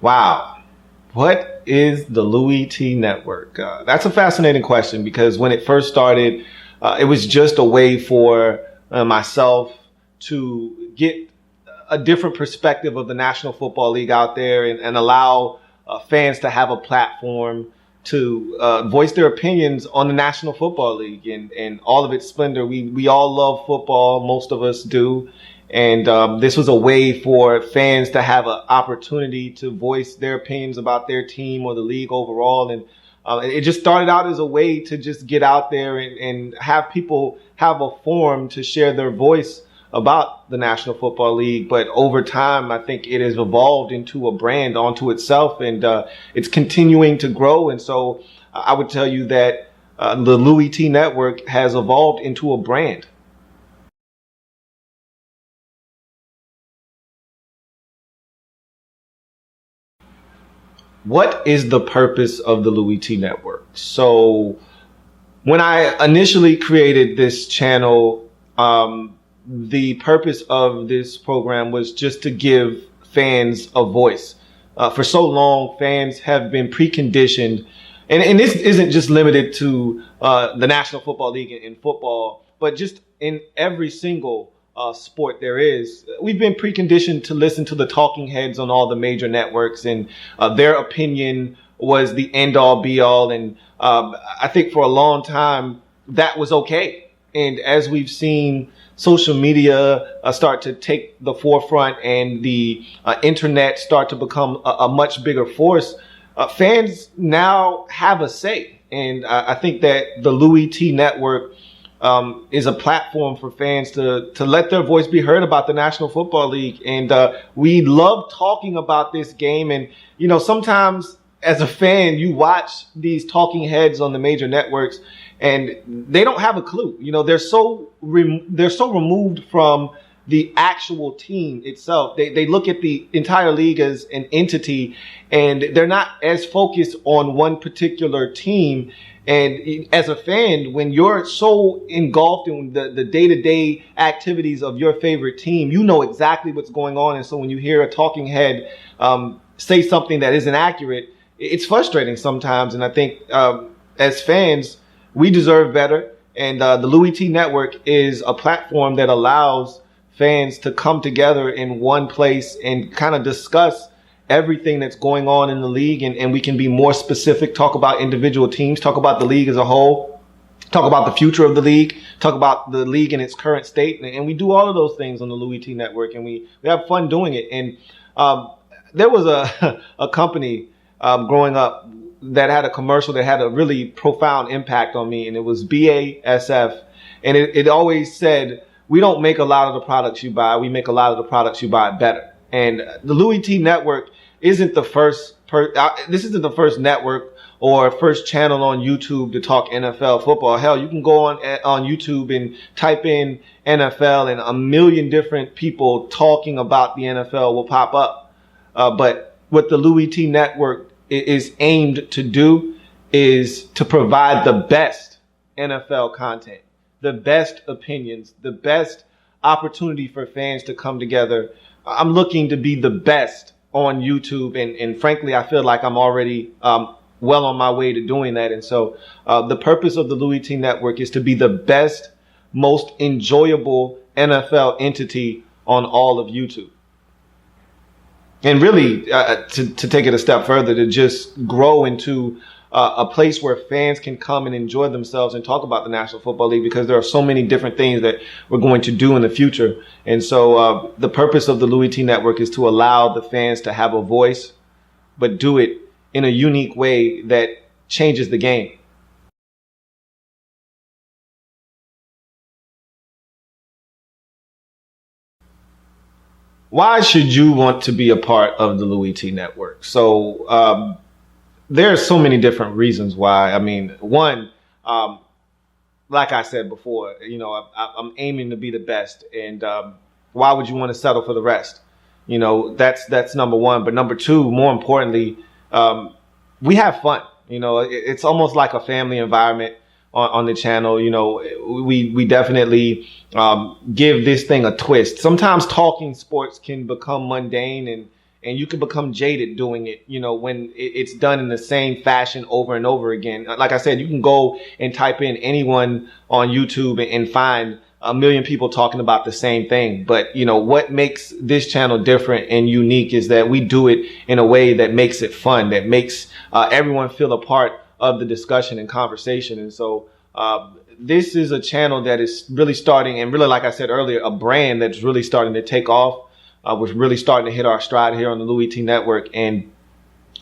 Wow. What is the Louie Tee Network? That's a fascinating question because when it first started, it was just a way for myself to get a different perspective of the National Football League out there and allow fans to have a platform to voice their opinions on the National Football League and all of its splendor. We all love football. Most of us do. And this was a way for fans to have an opportunity to voice their opinions about their team or the league overall. And it just started out as a way to just get out there and have people have a forum to share their voice about the National Football League. But over time, I think it has evolved into a brand onto itself, and it's continuing to grow. And so I would tell you that the Louie Tee Network has evolved into a brand. What is the purpose of the Louie Tee Network? So when I initially created this channel, the purpose of this program was just to give fans a voice. For so long, fans have been preconditioned, and this isn't just limited to the National Football League in football, but just in every single sport there is. We've been preconditioned to listen to the talking heads on all the major networks, and their opinion was the end all be all. And I think for a long time that was okay. And as we've seen social media start to take the forefront and the internet start to become a much bigger force, fans now have a say. And I think that the Louie Tee Network is a platform for fans to let their voice be heard about the National Football League. And we love talking about this game. And, you know, sometimes as a fan, you watch these talking heads on the major networks and they don't have a clue. You know, they're so removed from the actual team itself. They look at the entire league as an entity, and they're not as focused on one particular team. And as a fan, when you're so engulfed in the day-to-day activities of your favorite team, you know exactly what's going on. And so when you hear a talking head say something that isn't accurate, it's frustrating sometimes. And I think as fans, we deserve better. And the Louie Tee Network is a platform that allows fans to come together in one place and kind of discuss everything that's going on in the league. And we can be more specific, talk about individual teams, talk about the league as a whole, talk about the future of the league, talk about the league in its current state. And we do all of those things on the Louie Tee Network, and we have fun doing it. And there was a company growing up that had a commercial that had a really profound impact on me, and it was BASF. And it always said, we don't make a lot of the products you buy, we make a lot of the products you buy better. And the Louie Tee Network isn't the first this isn't the first network or first channel on YouTube to talk NFL football. Hell, you can go on YouTube and type in NFL, and a million different people talking about the NFL will pop up. But what the Louie Tee Network is aimed to do is to provide the best NFL content, the best opinions, the best opportunity for fans to come together. I'm looking to be the best on YouTube, and frankly, I feel like I'm already well on my way to doing that. And so the purpose of the Louie Tee Network is to be the best, most enjoyable NFL entity on all of YouTube. And really, to take it a step further, to just grow into a place where fans can come and enjoy themselves and talk about the National Football League, because there are so many different things that we're going to do in the future. And so the purpose of the Louie Tee Network is to allow the fans to have a voice, but do it in a unique way that changes the game. Why should you want to be a part of the Louie Tee Network? So there are so many different reasons why. I mean, one, like I said before, you know, I'm aiming to be the best, and why would you want to settle for the rest? You know, that's number one. But number two, more importantly, we have fun. You know, it's almost like a family environment on the channel. You know, we definitely give this thing a twist. Sometimes talking sports can become mundane, and you can become jaded doing it, when it's done in the same fashion over and over again. Like I said, you can go and type in anyone on YouTube and find a million people talking about the same thing. But, what makes this channel different and unique is that we do it in a way that makes it fun, that makes everyone feel a part of the discussion and conversation. And so this is a channel that is really starting, and really, like I said earlier, a brand that's really starting to take off. We're really starting to hit our stride here on the Louie Tee Network. And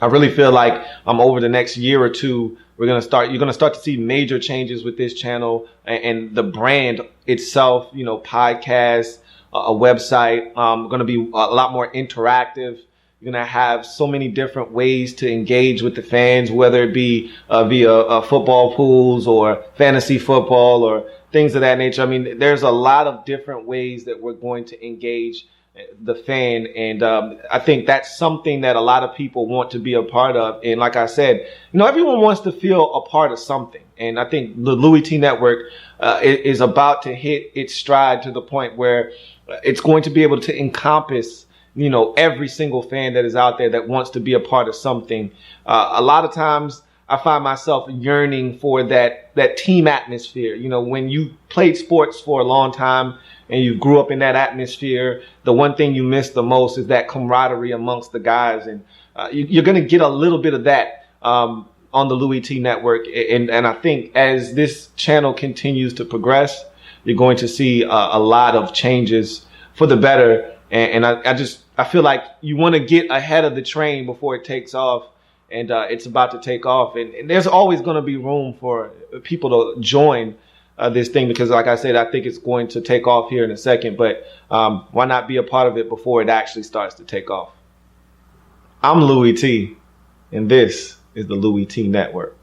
I really feel like over the next year or two, you're going to start to see major changes with this channel and the brand itself, podcasts, a website, going to be a lot more interactive. You're going to have so many different ways to engage with the fans, whether it be via football pools or fantasy football or things of that nature. I mean, there's a lot of different ways that we're going to engage the fan. And I think that's something that a lot of people want to be a part of. And like I said, everyone wants to feel a part of something. And I think the Louie Tee Network is about to hit its stride to the point where it's going to be able to encompass every single fan that is out there that wants to be a part of something. A lot of times I find myself yearning for that team atmosphere. When you played sports for a long time and you grew up in that atmosphere, the one thing you miss the most is that camaraderie amongst the guys. And you're going to get a little bit of that on the Louie Tee Network. And I think as this channel continues to progress, you're going to see a lot of changes for the better. And I feel like you want to get ahead of the train before it takes off, and it's about to take off. And there's always going to be room for people to join this thing, because like I said, I think it's going to take off here in a second, but why not be a part of it before it actually starts to take off? I'm Louie Tee, and this is the Louie Tee Network.